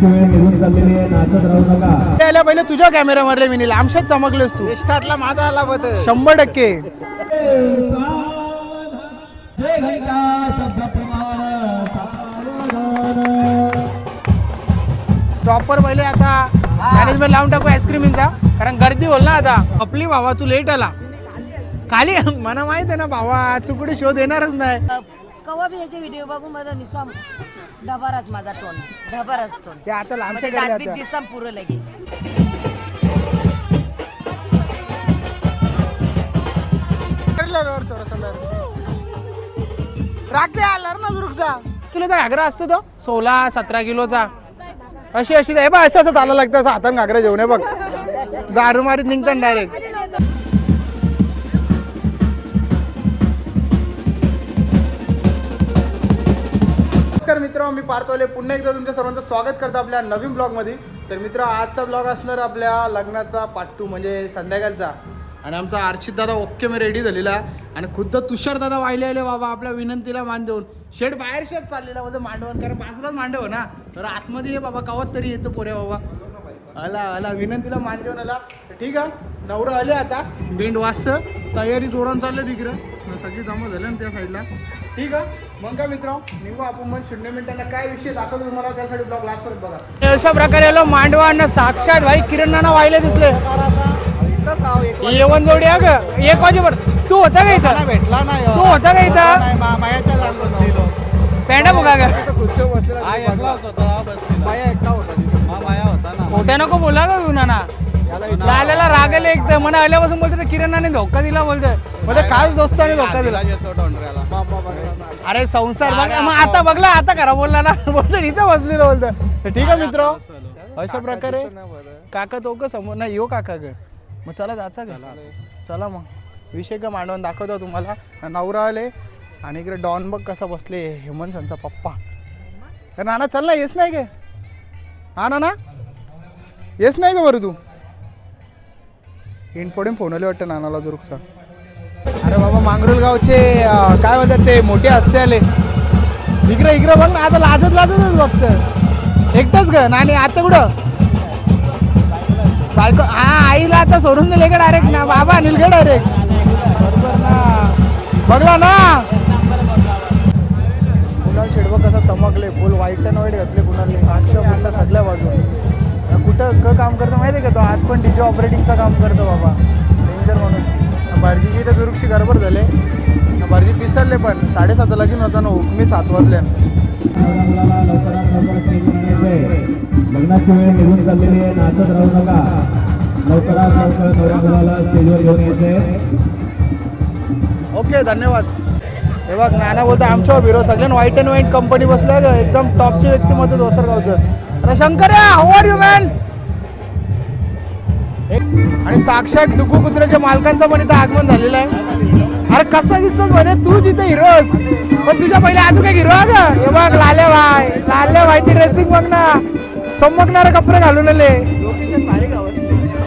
लग्नाची वेळ निघून चाललेली आहे, नाचत राहू नका. त्याला पहिले तुझ्या कॅमेऱ्यामध्ये मी लांबशात चमकलेस तू. स्टार्टला माझा आला बघ 100%. प्रॉपर पहिले आता मॅनेजमेंट लावून टाकू आईस्क्रीमचा, कारण गर्दी होईल ना आता. आपली भावा तू लेट आला खाली. मला माहित आहे ना भावा, तू कुठे शोध येणारच नाही. कवा बी याचे व्हिडिओ बघून माझा निसाम ढबाराच माझा टोन ढबाराच टोन ते आता लांबशा दाटबीत दिसाम पुरं लगे. राखे आलार ना दुर्गचा किलोचा घागरा असतो तो 16-17 किलोचा. अशी अशी आहे बा, असं असं चालायला लागतं. असं हातान घागरा जेवण आहे बघ, दारू मारीत निघतात डायरेक्ट. नमस्कार मित्र, मी पार्थोले पुन्हा एकदा तुमच्या सर्वांचं स्वागत करतो आपल्या नवीन ब्लॉगमध्ये. तर मित्र, आजचा ब्लॉग असणार आपल्या लग्नाचा पार्ट 2 म्हणजे संध्याकाळचा. आणि आमचा अर्चित दादा ओके मी रेडी झालेला, आणि खुद्द तुषार दादा वाहिले आले बाबा आपल्या विनंतीला मान देऊन. शेड बाहेर शेड चाललेला मध्ये मांडवण, कारण बाजूलाच मांडव ना, तर आतमध्ये ये बाबा कवत तरी येतं पोऱ्या बाबा. आला आला विनंतीला मान देऊन आला. ठीक आहे, नवरा आले आता, बेंड वाजतं, तयारी जोरान चालले तिकडं, सगळी जमा झाले ना त्या साईडला. ठीक आहे, मग काय मित्र, निघू आपण मग 0 मिनिटांना काय विषय दाखवतो तुम्हाला, त्यासाठी ब्लॉग लास्ट करत बघा. अशा प्रकारे आलो मांडवांना साक्षात भाई किरण नाना वाहिले दिसले. येवन जोडी ग 1 वाजेवर. तू होता का इथं? भेटला नाही. तू होता का इथं? मायाच्या पेंडा बघा ग, खोट्या नको बोला ग तू नाना. लाल्याला राग आले एक तर मना आल्यापासून बोलतो किरणाने धोका दिला, बोलतोय म्हणजे काच दोस्ताने धोका दिला. अरे संसार बघ मग आता बघला, आता खरा बोलला ना, बोलतो इथं बसलेलं बोलतं. ठीक आहे मित्र, अशा प्रकारे काका तो का समोर नाही येऊ काका ग. मग चला जायचा का? चला मग विषय का मांडवून दाखवतो तुम्हाला. नवरा आले आणि इकडे डॉन बघ कसा बसले, हेमंत संचा पप्पा. नाना चल ना, येस नाही गे? हा नाना येस नाही का बरं तू? इनपोडीन फोन आले वाटतं नानाला दुर्गचा. अरे बाबा मांगरुल गावचे काय म्हणतात ते मोठे हस्ते आले. इकडे इकडे बघ ना, आता लाजत लाजतच बघत एकटंच ग. नानी आता कुठं बायको? हा आईला आता सोडून दिले का डायरेक्ट ना बाबा, अनिल का डायरेक्ट बरोबर ना. बघला ना कुणाल शेडबा कसा चमकले, फुल व्हाईट अँड व्हाईट घातले कुणालने, अक्षरशः सगळ्या बाजून. कुठं काम करतो माहिती आहे का तो? आज पण डीजे ऑपरेटिंगचं काम करतो बाबा, डेंजर माणूस. भार्जीची तर जुरुकशी गडबड झाले, भार्जी पिसरले पण 7:30चं लगीन होता ना, हुकमी 7 वाजल्या. लग्नाची वेळ निघून चाललेली आहे, नाचत राहू नका. लवकरात लवकर नवऱ्या मुलाला स्टेजवर घेऊन यायचंय. ओके धन्यवाद. हे बघ नाना बोलतो आमच्या बिरो सगळ्यांना व्हाईट अँड व्हाईट कंपनी बसल्या ग, एकदम टॉपचे व्यक्तिमत्व दोसरगावचं. अरे Shankar how are you man? आणि साक्षात डुकू कुत्र्याच्या मालकांचं पण इथं आगमन झालेलं आहे. अरे कसं दिसतोस म्हणे तूच इथे हिरोस, पण तुझ्या पहिले अजून काय हिरो ग. हे बघ लाल्या भाईची ड्रेसिंग बघ ना, चमकणारे कपडे घालून आले. लोकेशन भारी गाव.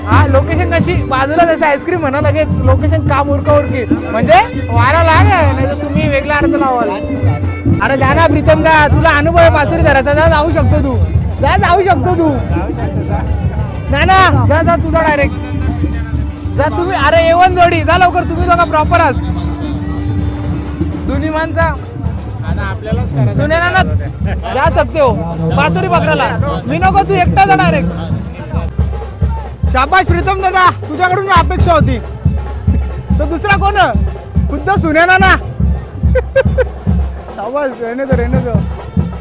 हा लोकेशन कशी बाजूला जसं आईस्क्रीम म्हणा लगेच लोकेशन काम उरकी म्हणजे वारा लाग, नाही तर तुम्ही वेगळा अर्थ लावाल. अरे जा ना प्रीतम का, तुला अनुभव आहे बासरी धराचा, जा जाऊ शकतो तू, जा जाऊ शकतो तू. नाही ना जा जा तुझा डायरेक्ट जा तुम्ही. अरे येवन जोडी जा लवकर, तुम्ही दोघा प्रॉपर आस जुनी माणसा आपल्यालाच सुने ना जा सकते हो बासुरी पकडायला. मी नको, तू एकटा जा डायरेक्ट. शाबाश प्रीतम दादा, तुझ्याकडून अपेक्षा होती. तो दुसरा कोण? खुद्द सुनेना ना. शाबाश, रेने तो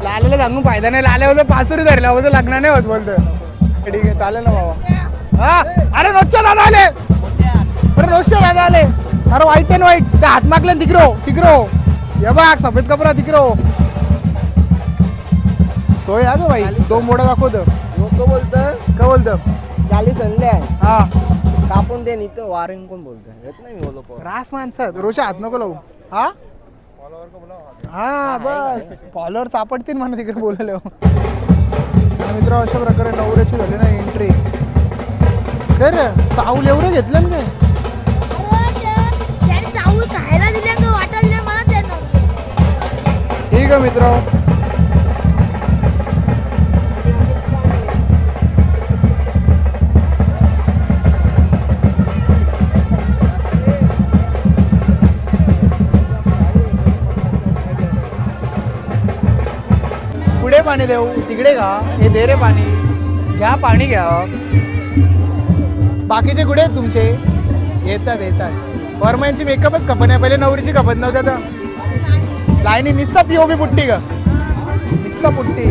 लालेला सांगून फायदा नाही. लाल्या होतं पासुरी धरल्या होतं, लग्न नाही होत बोलतं. ठीक आहे चालेल ना बाबा. हा अरे रोजच्या दादा आले, अरे रोजच्या दादा आले. अरे व्हाईट अँड व्हाईट त्या हात मागल्या तिकरो ये बघ सफेद कपडा तिकरो. सोय आहे ग भाई, 2 मोडा दाखवतं. का बोलतं 40 आणले हा कापून दे, इथं वारिंग कोण बोलतोय येत नाही. मी बोलतो रास माणसं रोजच्या हात नको लावू. हा हा बस फॉलोअर चापडतील म्हणा तिकडे बोलायला. मित्र अशा प्रकारे नवऱ्याची झाली ना एंट्री. कर चावल एवढं घेतलं ना काय? चावल खायला दिल्या का वाटायला मला ठीक आहे मित्र. पाणी देऊ तिकडे का हे दे रे पाणी घ्या पाणी घ्या बाकीचे कुठे आहेत तुमचे येतात येतात वरमांची मेकअपच खपत नाही पहिले नवरीची खपत नव्हत्या तर लाईनी निसता पीओपी पुट्टी ग निसता पुट्टी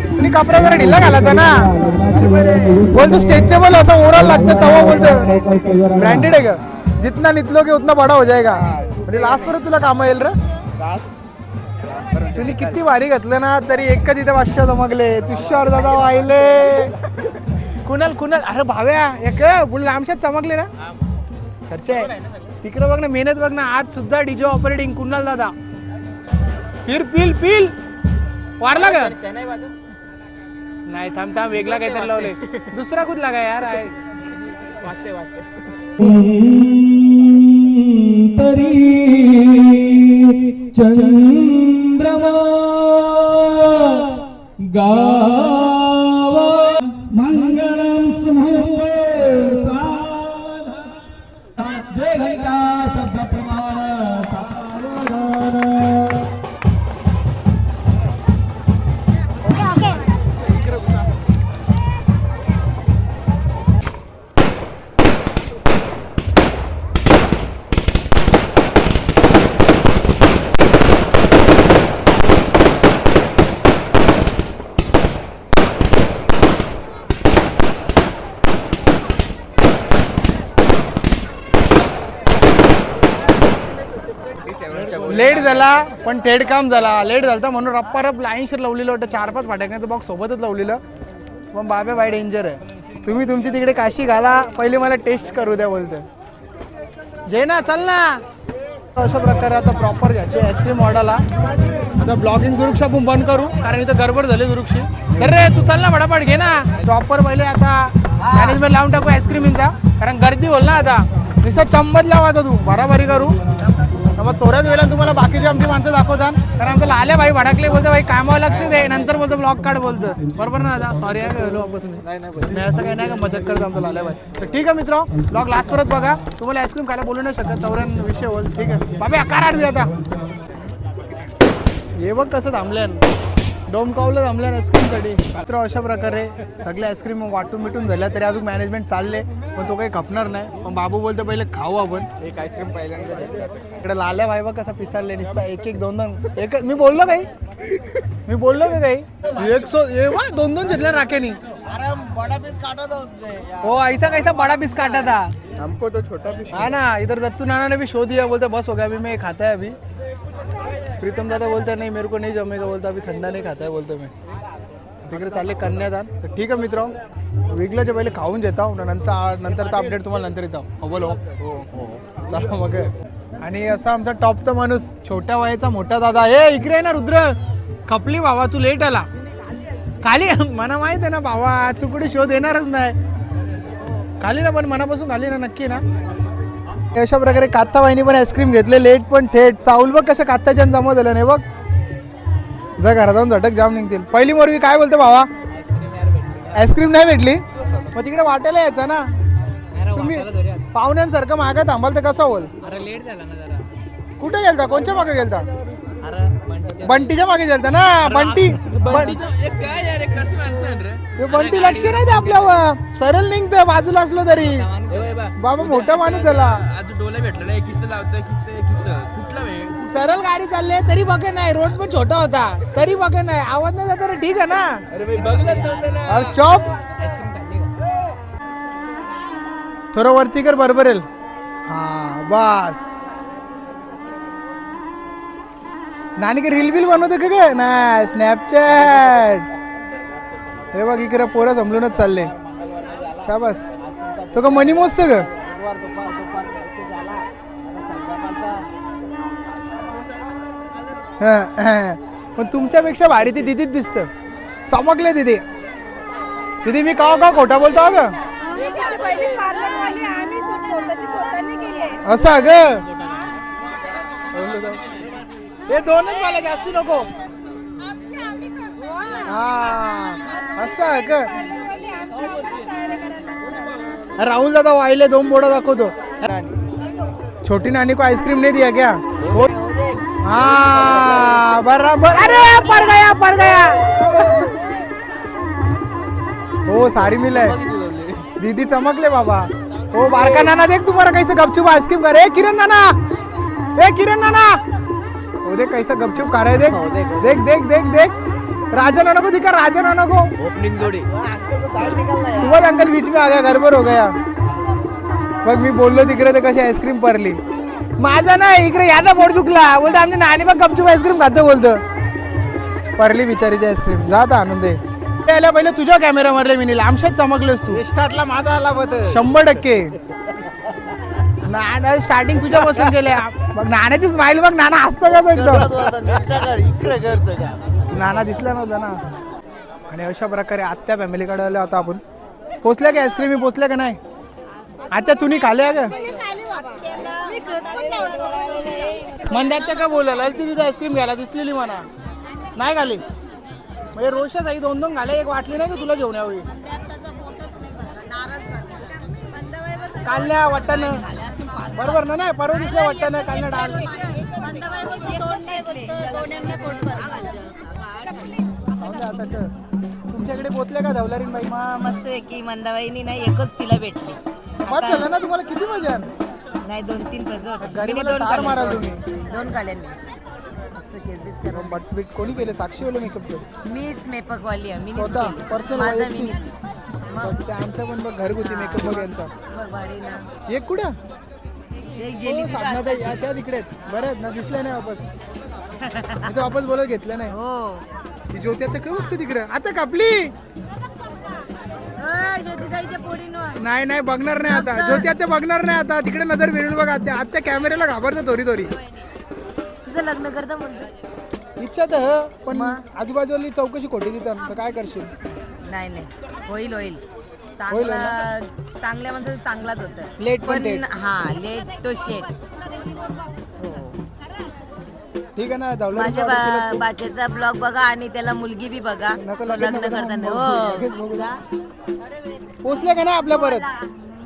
तुम्ही कपडा जरा ढिल्ला घालायचा ना बोलतो स्ट्रेचेबल असं ओरल लागतं तवा बोलतो ब्रँडेड आहे का जितना नितलोगे उतना बडा हो जाएगा म्हणजे लास्ट परत तुला काम येईल रे तुम्ही किती भारी घातलं ना तरी एकच इथे वाश्या चमकले तुषार दादा वाहिले कुणाल कुणाल अरे भाव्या एक बुल लांबशात चमकले ना खर्च आहे तिकडे बघ ना मेहनत बघ ना आज सुद्धा डीजे ऑपरेटिंग कुणाल दादा फिर पिल पिल वारला का नाही थांब थांब वेगळा काहीतरी लावले दुसरा कुठला काय यार आहे वाजते तरी चंद्रमा गावा मंगलम सुमुख जय घंटा शब्द प्रमाण सावधान लेट झाला पण थेट काम झाला लेट झालं म्हणून रप्पा रप लाईनशीर लावलेलं होतं 4-5 फाटकण्याचं बॉक्स सोबतच लावलेलं पण बाबा बाय डेंजर आहे तुम्ही तुमची तिकडे काशी घाला पहिले मला टेस्ट करू द्या बोलतं जय ना चल ना अशा प्रकारे आता प्रॉपर घ्यायचे आईस्क्रीम ऑर्डरला आता ब्लॉगिंग दुरुक्षी आपण बंद करू कारण इथं गडबड झाली दुरुक्षी तर रे तू चल ना फटाफट घे ना प्रॉपर पहिले आता मॅनेजमेंट लावून टाकू आईस्क्रीमचा कारण गर्दी होईल ना आता नुसतं चंबत लावा आता तू बराबरी करू मग थोड्याच वेळेला तुम्हाला बाकीची आमची माणसं दाखवतात कारण आमचं लाल्या भाई भडकले बोलतो भाई कामावर लक्ष दे नंतर बोलतो ब्लॉग काढ बोलतं बरोबर ना दादा सॉरी आहे नाही असं काही नाही का मजाक करतो आमचं लाल्या भाई तर ठीक आहे मित्र ब्लॉग लास्ट परत बघा तुम्हाला आईस्क्रीम खायला बोलू नाही शकत तवरण विषय होईल ठीक आहे बाबा आकार आणवी आता हे बघ कसं थांबल्यान डोमकावलं थांबल्यान आईस्क्रीमसाठी मित्र अशा प्रकारे सगळे आईस्क्रीम वाटून मिटून झाल्या तरी अजून मॅनेजमेंट चालले पण तो काही खपणार नाही पण बाबू बोलतो पहिले खाऊ आपण एक आईस्क्रीम पहिल्यांदा इकडे लाल्या भाई बघ कसा पिसारले निसता एक एक दोन दोन एक मी बोललो का काही दोन दोन घेतल्या राख्यानी हो ऐसा कैसा बड़ा पीस काटा था हमको तो छोटा पीस हाँ ना इधर दत्तू नाना ने भी शो दिया बोलते बस हो गया अभी मैं खाता है अभी प्रीतम दादा बोलता है नहीं मेरे को नहीं जमेगा बोलता अभी ठंडा नहीं खाता है बोलते मैं तिकडे चालले कन्यादान तर ठीक आहे मित्र वेगळ्याच्या पहिले खाऊन घेता नंतरचा अपडेट तुम्हाला नंतर येतो हो बोलो हो चला मग आणि असा आमचा टॉपचा माणूस छोट्या वयाचा मोठा दादा हे इकडे आहे ना रुद्र खपली भावा तू लेट आला खाली मला माहित आहे ना भावा तू कुठे शोध येणारच नाही खाली ना पण मनापासून खाली ना नक्की ना अशा प्रकारे कात्ता वाहिनी पण आईस्क्रीम घेतले लेट पण थेट चावल बघ कशा कात्ताच्या जमा झालं नाही बघ जा घरात जाऊन झटक जाम निघतील पहिली मोरवी काय बोलते भावा आईस्क्रीम नाही भेटली मग तिकडे वाटायला यायचं ना तुम्ही पाहुण्यांसारखं मागं थांबाल तर कसं होईल लेट झाला ना जरा कुठे गेलता कोणच्या मागे गेलता बंटीच्या मागे गेलता ना बंटी काय यार कसं माणसं रे ते बंटी लक्ष नाही ते आपल्यावर सरळ निघतं बाजूला असलो तरी बाबा मोठा माणूस झाला आज डोला भेटला नाही किती लावतोय किती कुठला वेळ सरळ गाडी चालली तरी बघे नाही रोड पण छोटा होता तरी बघे नाही आवाज नाही जाता ठीक आहे ना अरे भाई बघलं नव्हतं ना अरे चॉप थोडं वरती कर बरोबर येईल हा बस नानी का रील बिल बनवते का काय नाही स्नॅपचॅट हे बघ इकडे पोरं समजूनच चालले शाबास तो का मनी मोजतं का पण तुमच्यापेक्षा भारी ती दिदीच दिसतं चमकले तिथे तिथे मी का खोटा बोलतो ग असं ग हे दोनच मला जास्ती नको हा असं ग राहुल दादा वाहिले 2 बोर्ड दाखवतो छोटी नानी को आइसक्रीम नहीं दिया क्या हाँ बराबर, अरे पर गया हो सारी मिले दीदी चमकले बाबा हो बारका नाना देख तुम्हारा कैसे गपचुप आइसक्रीम करे किरण नाना हो देख कैसे गपचुप कर रहे देख देख देख देख देख राजा नाना को दिखा राजा नाना को ओपनिंग जोडी सुबह अंकल बीच में आ गया गडबड हो गया बघ मी बोललो तिकडे ते कशी आईस्क्रीम परली माझा ना इकडे याचा बोट दुखला बोलतो आमची नानी बघ गपचूप आईस्क्रीम खातो बोलतो परली बिचारीची आईस्क्रीम जात आणून दे त्याला पहिले तुझ्या कॅमेरा मरले मी लांबशात चमकलेस तू स्टार्टला माझा आला बघ 100% नाना स्टार्टिंग तुझ्या बसून गेले मग नाण्याची स्माइल बघ नाना हसतं कसं एकदम नाना दिसला नव्हता ना आणि अशा प्रकारे आत्या फॅमिलीकडे आलो आता आपण पोचल्या का आईस्क्रीम पोचल्या का नाही आत्या तुम्ही खाल्या का मंदाच्या का बोलायला ती तिथे आईस्क्रीम घ्यायला दिसलेली म्हणा नाही खाली म्हणजे रोजच्याच आई 2-2 घाले एक वाटली नाही का तुला जेवण यावी कालण्या वाटणं बरोबर ना नाही परवा दिसल्या वाटणं कालण्या डाळ तुमच्याकडे पोचले का धवलारीन बाई मस्त आहे की मंदाबाईनी नाही एकच तिला भेटली बस झालं ना तुम्हाला किती मजा नाही 2-3 पैसे घरी मला तार माराल तुम्ही 2 काल्यानी मस्त केस बीस करून बट कोणी केले साक्षी वाले मेकअप केले मीच मेकअप वाली आहे स्वतः पर्सनल माझा मीच ते आमच्या पण बघ घरगुती मेकअप बघ यांचा बघ भारी ना एक कुठं एक जेली साधना ताई या त्या तिकडे आहेत बरं आहेत ना दिसल्या नाही वापस मी तर वापस बोलत घेतलं नाही हो ती ज्योती आता काय बघते तिकडे आता कापली ज्योतिताईच्या पोरीनं नाही नाही बघणार नाही आता ज्योती आता बघणार नाही आता तिकडे नजर फिरून बघ आता कॅमेऱ्याला घाबरतं थोडी तुझं लग्न करता म्हणतो इच्छा तर पण आजूबाजूला चौकशी खोटी देतात तर काय करशील नाही नाही होईल होईल चांगला चांगल्या माणसाचं चांगलाच होतं लेट पण थेट. हा लेट तो शेट ठीक आहे ना धवलं माझ्या बाचेचा ब्लॉग बघा आणि त्याला मुलगी बी बघा नको तो लगेच लग्न नको करताना थांब, लगेच हो बघू जा. पोचले का नाही आपल्या परत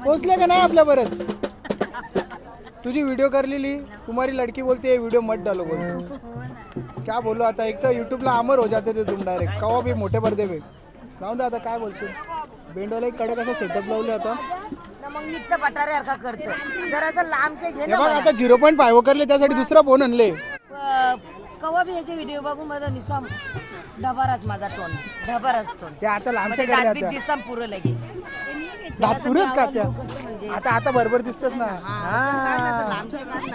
पोचले का नाही आपल्या परत तुझी वीडियो करलेली तुम्हारी लड़की बोलती है वीडियो मत डालो बोलते क्या बोलो आता एक तर यूट्यूबला अमर हो जाते ते तुम डायरेक्ट कवा भी मोठे पडदे पे जाऊन दे आता काय बोलशील बेंडोला एक कडक असं सेटअप लावले आता मग नित्य पटाऱ्यासारखा करतो जर असं लांबचे घे हे ना बघ मला. आता 0.5 करले त्यासाठी दुसरा फोन आणले कवा बी याचे व्हिडिओ बघून माझा निसाम डबाराच माझा तोंड डबाराच तोंड ते आता लांबशे दात करले बी आता दिसाम पुरं लगे दात पुरत का त्या आता बरोबर दिसतच ना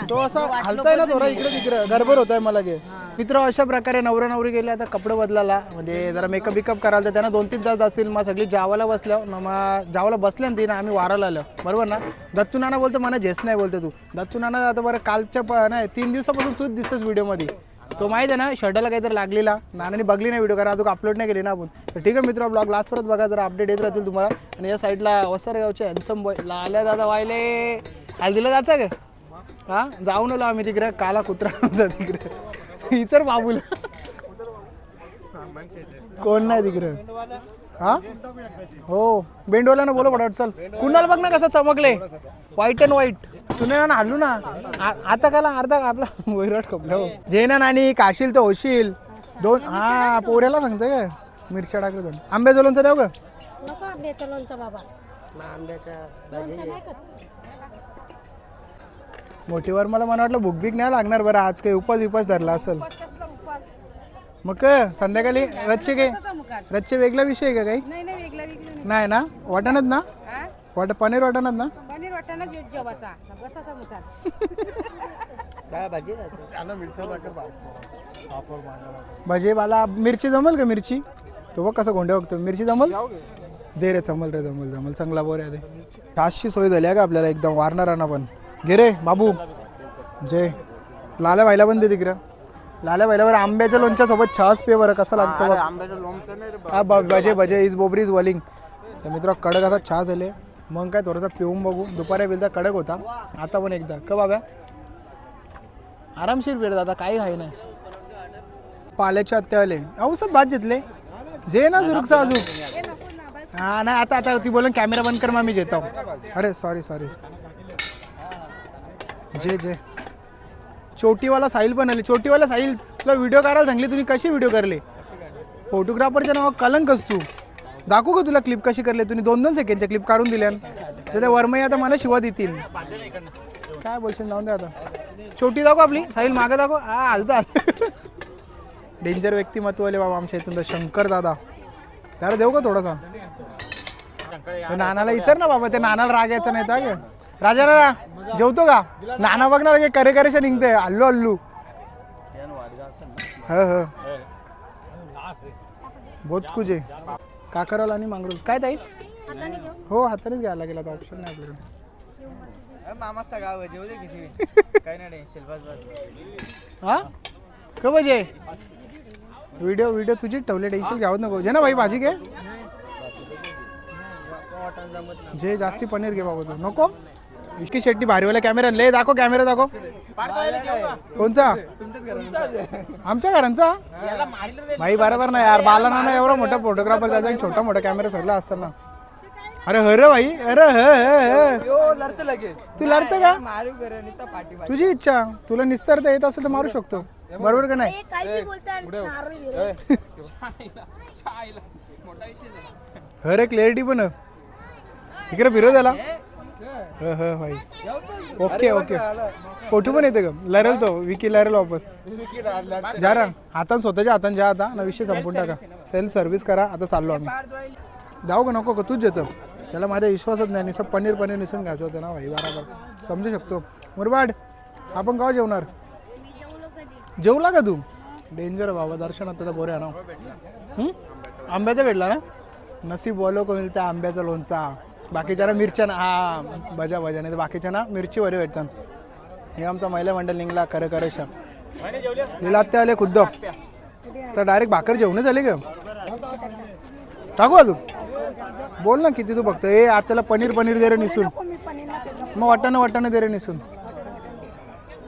तो असा हलताय ना थोडा इकडे तिकडे गडबड होत आहे मला मित्र अशा प्रकारे नवरा नवरी गेले आता कपडे बदलायला म्हणजे जरा मेकअप बिकअप करायला तर त्यांना 2-3 तास असतील मग सगळी जावाला बसल्या ना मग जावाला बसल्या ना ती ना आम्ही वाराला आलो बरोबर ना दत्तू नाना बोलतो मला झेस नाही बोलतो तू दत्तू नाना आता बरं कालच्या नाही 3 दिवसापासून तूच दिसतोस व्हिडिओमध्ये तो माहिती आहे ना शर्टाला काहीतरी लागलेला नानाने बघली नाही व्हिडिओ कारण अजून अपलोड नाही केली ना आपण तर ठीक आहे मित्र ब्लॉग लास्ट परत बघा जरा अपडेट येत राहतील तुम्हाला आणि या साईडला वसरगावचे हॅन्सम बॉय लाल्या दादा वायले आल दिलं जायचं का हां जाऊन आलो आम्ही तिकडे काला कुत्रा होता तिकडे इतर बाबूला कोण नाही तिकडे हा हो बेंडवाल्यानं बोलो पटाट चल कुणाला बघ ना कसं चमकले व्हाईट अँड व्हाईट सुने ना हल्लू ना आता काला अर्धा आपला वैराट कपला हो जे ना नानी काशील तर होशील 2 हा पोऱ्याला सांगतोय का मिरच्या टाकलं दोन आंब्याचं लोणचं द्याव का नको आंब्याचं लोणचं बाबा मोठीवर मला वाटलं भूक बीक नाही लागणार बरं आज काही उपास धरला असेल मग काय संध्याकाळी रच्चे काय रच्चे वेगळा विषय आहे का काही नाही ना वाटणच ना पनीर वाटणच ना भजे मला मिरची जमल का मिरची तो बघ कसं गोंड्या बघतो मिरची जमल दे रे जमल जमल चांगला बोर आहे ते तासची सोय झाली आहे का आपल्याला एकदम वारणारांना पण घे रे बाबू जय लाल्या भाईला पण दे तिकडं लाल्या भाईला आंब्याच्या लोणच्या सोबत छास पे बरं कसं लागतं आंब्याचं लोणचं नाही रे हा भजे भजे इज बोबरी इज वॉलिंग तर मित्र कडक असा छास झाले मग काय थोडासा पिऊन बघू दुपारी बिलदा कडक होता आता पण एकदा का बाब्या आरामशीर भेट आता काही खाई नाही पाल्याचे हत्यावाले औषध भात घेतले जे ना जुरुकसा अजून हा नाही आता ती बोलून कॅमेरा बंद कर मग मी जेतो अरे सॉरी जे चोटीवाला साहिल पण आले. चोटीवाला साहिल तुला व्हिडिओ करायला सांगली, तुम्ही कशी व्हिडिओ करले? फोटोग्राफरच्या नाव कलंकच तू. दाखवू का तुला क्लिप कशी करले? तुम्ही 2-2 सेकंडच्या क्लिप काढून दिल्या. तर त्या वर्मय आता मला शिवा देतील. काय बोलशील, जाऊन दे आता. छोटी दाखव आपली साहिल, मागं दाखव. हा हलता. डेंजर व्यक्तिमत्व आले बाबा आमच्या इथून. शंकर दादा त्याला देऊ का थोडासा? नानाला विचार ना बाबा, ते नानाला राग यायचा नाही तर. राजा जेवतो का? नाना बघणार की करे करेशा निघते. अल्लू अल्लू ह बहुत कुछ आहे. काकरवाला आणि मांगरू काय ताई? हो हातानेच घ्यायला लागेल आता, ऑप्शन नाही आपल्याकडे. मामाचा गाव जेवू दे किती काही नाही टेन्शन. हा का पाहिजे? व्हिडिओ तुझी ठेवले, टेन्शन घ्यावत नको. जे ना भाई भाजी घे, जे जास्ती पनीर घे बाबा. तू नको इश्की शेट्टी भारीवाला कॅमेरा ले दाखव. कॅमेरा दाखव. कोणचा? आमच्या घरांचा भाई बरोबर ना यार. बाला नाना एवढा मोठा फोटोग्राफर त्याचा एक छोटा मोठा कॅमेरा सगळा असताना. अरे हर भाई, अरे तू लढत का? तुझी इच्छा, तुला निस्तारता येत असेल तर मारू शकतो, बरोबर का नाही? अरे क्लॅरिटी पण इकडे फिरव त्याला. भाई ओके ओके. फोटो पण येते का? लरेल तो विकी लरेल वापस जा रा. हातान स्वतःच्या हातान जा. आता ना विषय संपून टाका. सेल्फ सर्व्हिस करा. आता चाललो आम्ही. जाऊ का नको का? तूच येतो. त्याला माझ्या विश्वासच नाही. निसं पनीर निसून घ्यायचं होतं ना भाई. बरोबर समजू शकतो. मुरबाड आपण गाव जेवणार? जेवला का तू? डेंजर बाबा. दर्शनात त्याचा बोरे ना. आंब्याचा भेटला ना. नसीब बोलो को मिळतं आंब्याचा लोणचा. बाकीच्या ना मिरच्या ना. हा भजा भजा नाही तर बाकीच्या ना मिरची वरे भेटतात. हे आमचा महिला मंडळ निघला खरं करेशा. लिला आत्या आले खुद्द तर डायरेक्ट भाकर जेवण झाले का? टाकू अजून बोल ना किती तू बघतो. ए आत्याला पनीर दे रे निसून. मग वाटाणं दे रे निसून.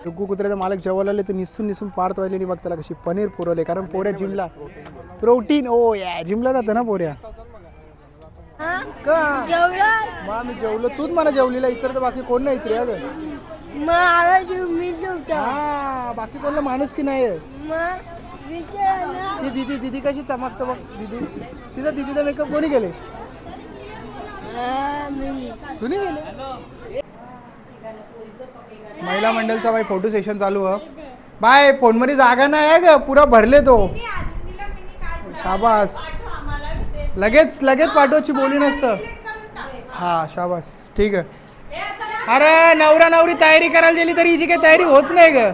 टुकू कुत्र्याचा मालक जेवायला आले तर निसून पार तोयलेली बघ त्याला कशी पनीर पुरवले. कारण पोऱ्या जिमला प्रोटीन. ओ या जिमला जातं ना पोऱ्या. का मग आम्ही जेवलो. तूच मला जेवलेला इतर तर बाकी कोण नाही रे. अगं बाकी कोणला माणूस की नाही. दीदी कशी चमकतो बघ. तिचा दीदीचा मेकअप कोणी केले? तुम्ही गेले. महिला मंडळचा बाई फोटो सेशन चालू आहे. बाय फोन मध्ये जागा नाही आहे ग, पुरा भरले तो. शाबास. लगेच पाठवायची बोली नसतं. हा शाबास ठीक आहे. अरे नवरा नवरी तयारी करायला गेली तरी हिची काही तयारी होच नाही ग.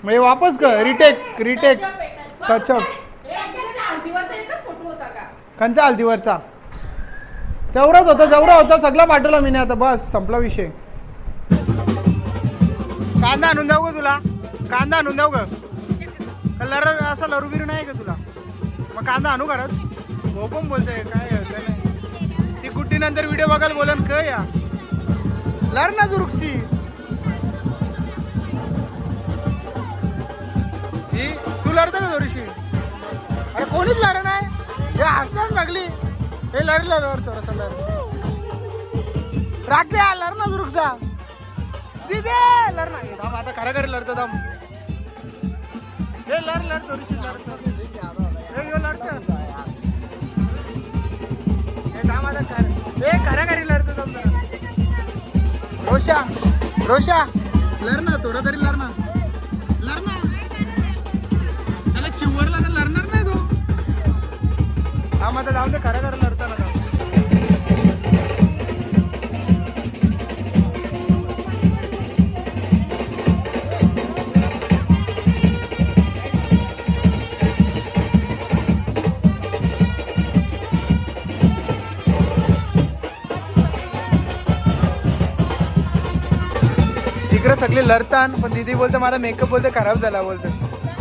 म्हणजे वापस कर. Retake touch-up. कंचा हल्दीवरचा तेवढाच होता, जेवढा होता सगळा पाठवला मी. आता बस संपला विषय. कांदा आणून देऊ ग तुला? कांदा आणून देऊ ग? लर असं लरू बिरू नाही का तुला? मग कांदा आणू खरंच? हो पण बोलतोय काय असं नाही. ती गुड्डी नंतर व्हिडिओ बघायला बोलन क या लर ना जुरुकची. तू लढता का थोडीशी? अरे कोणीच लढ नाही. हे हसायला लागली. हे लर थोडंसं राग द्या. लर ना जुरुकचा दिदे लर ना. थांब आता खरं खरं लढतो. थांब हे लर थोडीशी लढतो. खऱ्या घरी लढतो. रोशा लर ना थोडा तरी लर ना. त्याला चिवरला तर लढणार नाही तो. हा मग जाऊन दे. खऱ्या घरी लढताना तिकडे सगळे लढतान. पण दीदी बोलते मला मेकअप बोलते खराब झाला बोलते.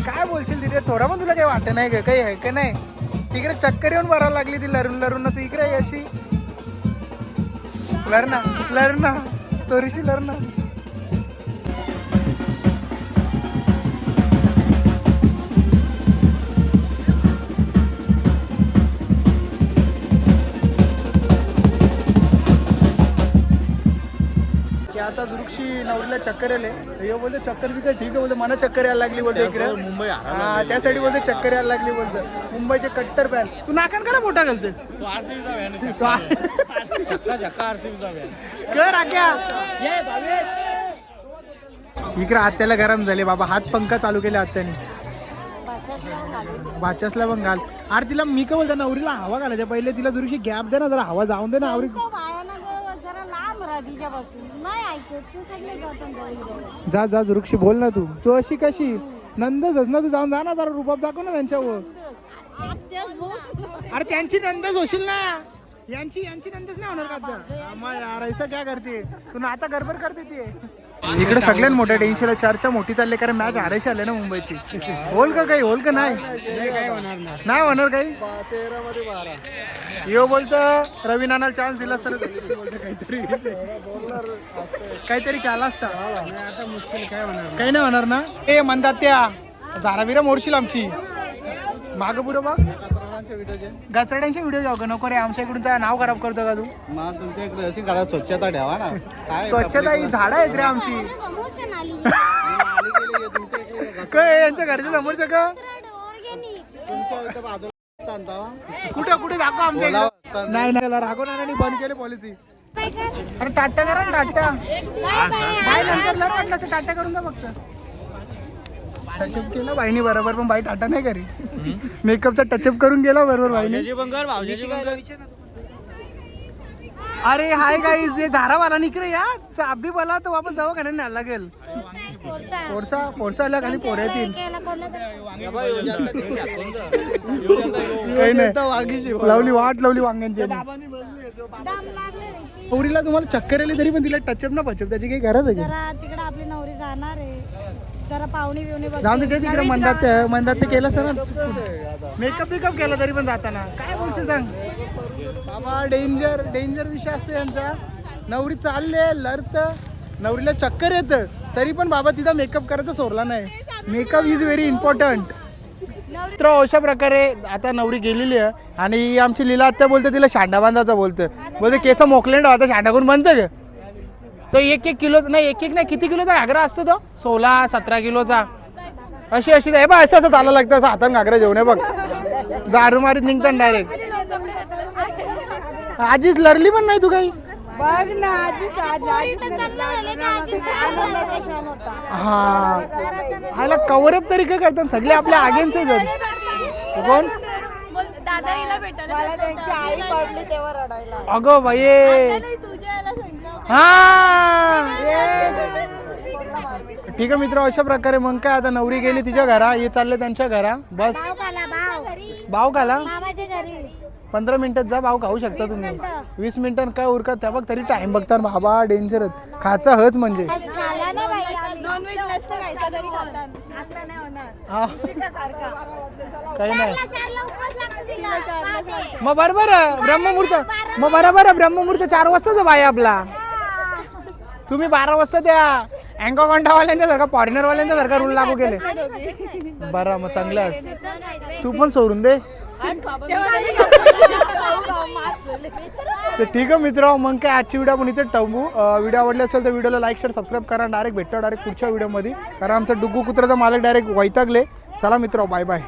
काय बोलशील दीदी? थोडा पण तुला काही वाटत नाही का? काही आहे का नाही? तिकडे चक्कर येऊन भरायला लागली ती लरून ना. तू इकडे अशी लढना थोडीशी लढना. आता आता दुरुक्षी नवरीला चक्कर आले हे बोलते चक्कर बिक्कर ठीक आहे बोलते मला चक्कर यायला लागली बोलते इकडे मुंबई हा त्यासाठी बोलते चक्कर यायला लागली बोलते मुंबईचे कट्टर फॅन तू नाकान का मोठा घालते कर आक्या इकडे आत्याला गरम झाले बाबा हात पंखा चालू केले आत्याने बाच्यासला पण घाल अरे तिला मी काय बोलतो नवरीला हवा घालायच्या पहिले तिला दुरुक्षी गॅप दे ना जरा हवा जाऊन दे ना आवरी जरा लांब राहा तिच्यापासून नाही ऐकत तू सगळे जातात जा जा दुरुक्षी बोल ना तू अशी कशी नंदच ना तू जाऊन जा ना जरा रुबाब दाखव ना त्यांच्यावर अरे त्यांची नंदच होशील ना यांची नंदच नाही होणार का आता मग यार ऐसा काय करते तू ना आता गडबड करते ते इकडे सगळ्यात मोठ्या टेन्शन चर्चा मोठी चालली कारण मॅच हारायची आले ना मुंबईची होल का काही होल का नाही होणार काही 13 मध्ये 12 यो बोलतं रवी नानाला चान्स दिला सर काहीतरी केला असता आता मुश्किल काय होणार काही नाही होणार ना ए म्हणतात त्या झाराबिरा मोडशील आमची माग पुढं बघ गचरड्यांचे व्हिडिओ जाऊ का नको रे आमच्या इकडून नाव खराब करतो का तू मग तुमच्या इकडे अशी घरात स्वच्छता ठेवा ना काय स्वच्छता ही झाडं आहेत रे आमची काय यांच्या घरच्या समोरच्या का कुठे कुठे दाखव आमच्या इकडे नाही नाही राघव नानांनी बंद केले पॉलिसी अरे टाटा करा ना टाटा बाय नंतर लर वाटलं असं टाटा करून द्या फक्त टचअप केलं बाईनी बरोबर पण बाई टाटा नाही करी मेकअपचा टचअप करून गेला बरोबर बाईने अरे हाय गाईज ये झारावाला निकरे या चाबी बोला तर वापस जाऊ का नाही लागेल पोरसा आल्या खाली पोर येतील काही नाही लावली वांग्यांची पोरीला तुम्हाला चक्कर आली तरी पण तिला टचअप ना पचअप त्याची काही गरज आहे जरा तिकडे आपली नवरी जाणार आहे जरा पाहुणी बिवणी जाऊन तिकडे म्हणतात ते केलं सर मेकअप बिकअप केला तरी पण जाताना काय बोलशील सांग बाबा डेंजर विषय असतो यांचा नवरी चालले लढत नवरीला चक्कर येतं तरी पण बाबा तिथं मेकअप करायचा सोडला नाही मेकअप इज व्हेरी इम्पॉर्टंट तर अशा प्रकारे आता नवरी गेलेली आहे आणि आमची लीला आत्या बोलते तिला शांडा बांधायचा बोलते केस मोकलेंड आता शांडा करून बनतं का तो 1-1 किलो नाही किती किलोचा घागरा असतो तो 16-17 किलोचा अशी आहे बा असं चालायला लागतं असं हातानं घागरा जेवण आहे बघ दारू मारीत निघतात डायरेक्ट आजीच लरली पण नाही तू काही हा ह्याला कव्हर अप तरी काय करतात सगळे आपल्या अगेन्स्ट आहेत कोण अगं बाई हा ठीक आहे मित्र अशा प्रकारे मग काय आता नवरी गेली तिच्या घरा हे चालले त्यांच्या घरा बस भाव खाला 15 मिनिटात जा भाव खाऊ शकता तुम्ही 20 मिनिटां काय उरकत त्या बघ तरी टाइम बघता बाबा डेंजर खायचा हच म्हणजे काही नाही मग बरोबर ब्रह्ममुहूर्त 4 वाजताच बाय आपला तुम्ही 12 वाजता त्या अँकोकॉन्टावाल्यांच्या सारखा फॉरेनरवाल्यांच्या सारखा रूल लागू केले बरं मग चांगलंच तू पण सोडून दे तर ठीक आहे मित्र मग काय आजची व्हिडिओ आपण इथे टाकू व्हिडिओ आवडले असेल तर व्हिडिओला लाईक शेअर सबस्क्राईब करा डायरेक्ट पुढच्या व्हिडिओमध्ये कारण आमचा डुग्गू कुत्र्याचा मालक डायरेक्ट वैतागले चला मित्र बाय बाय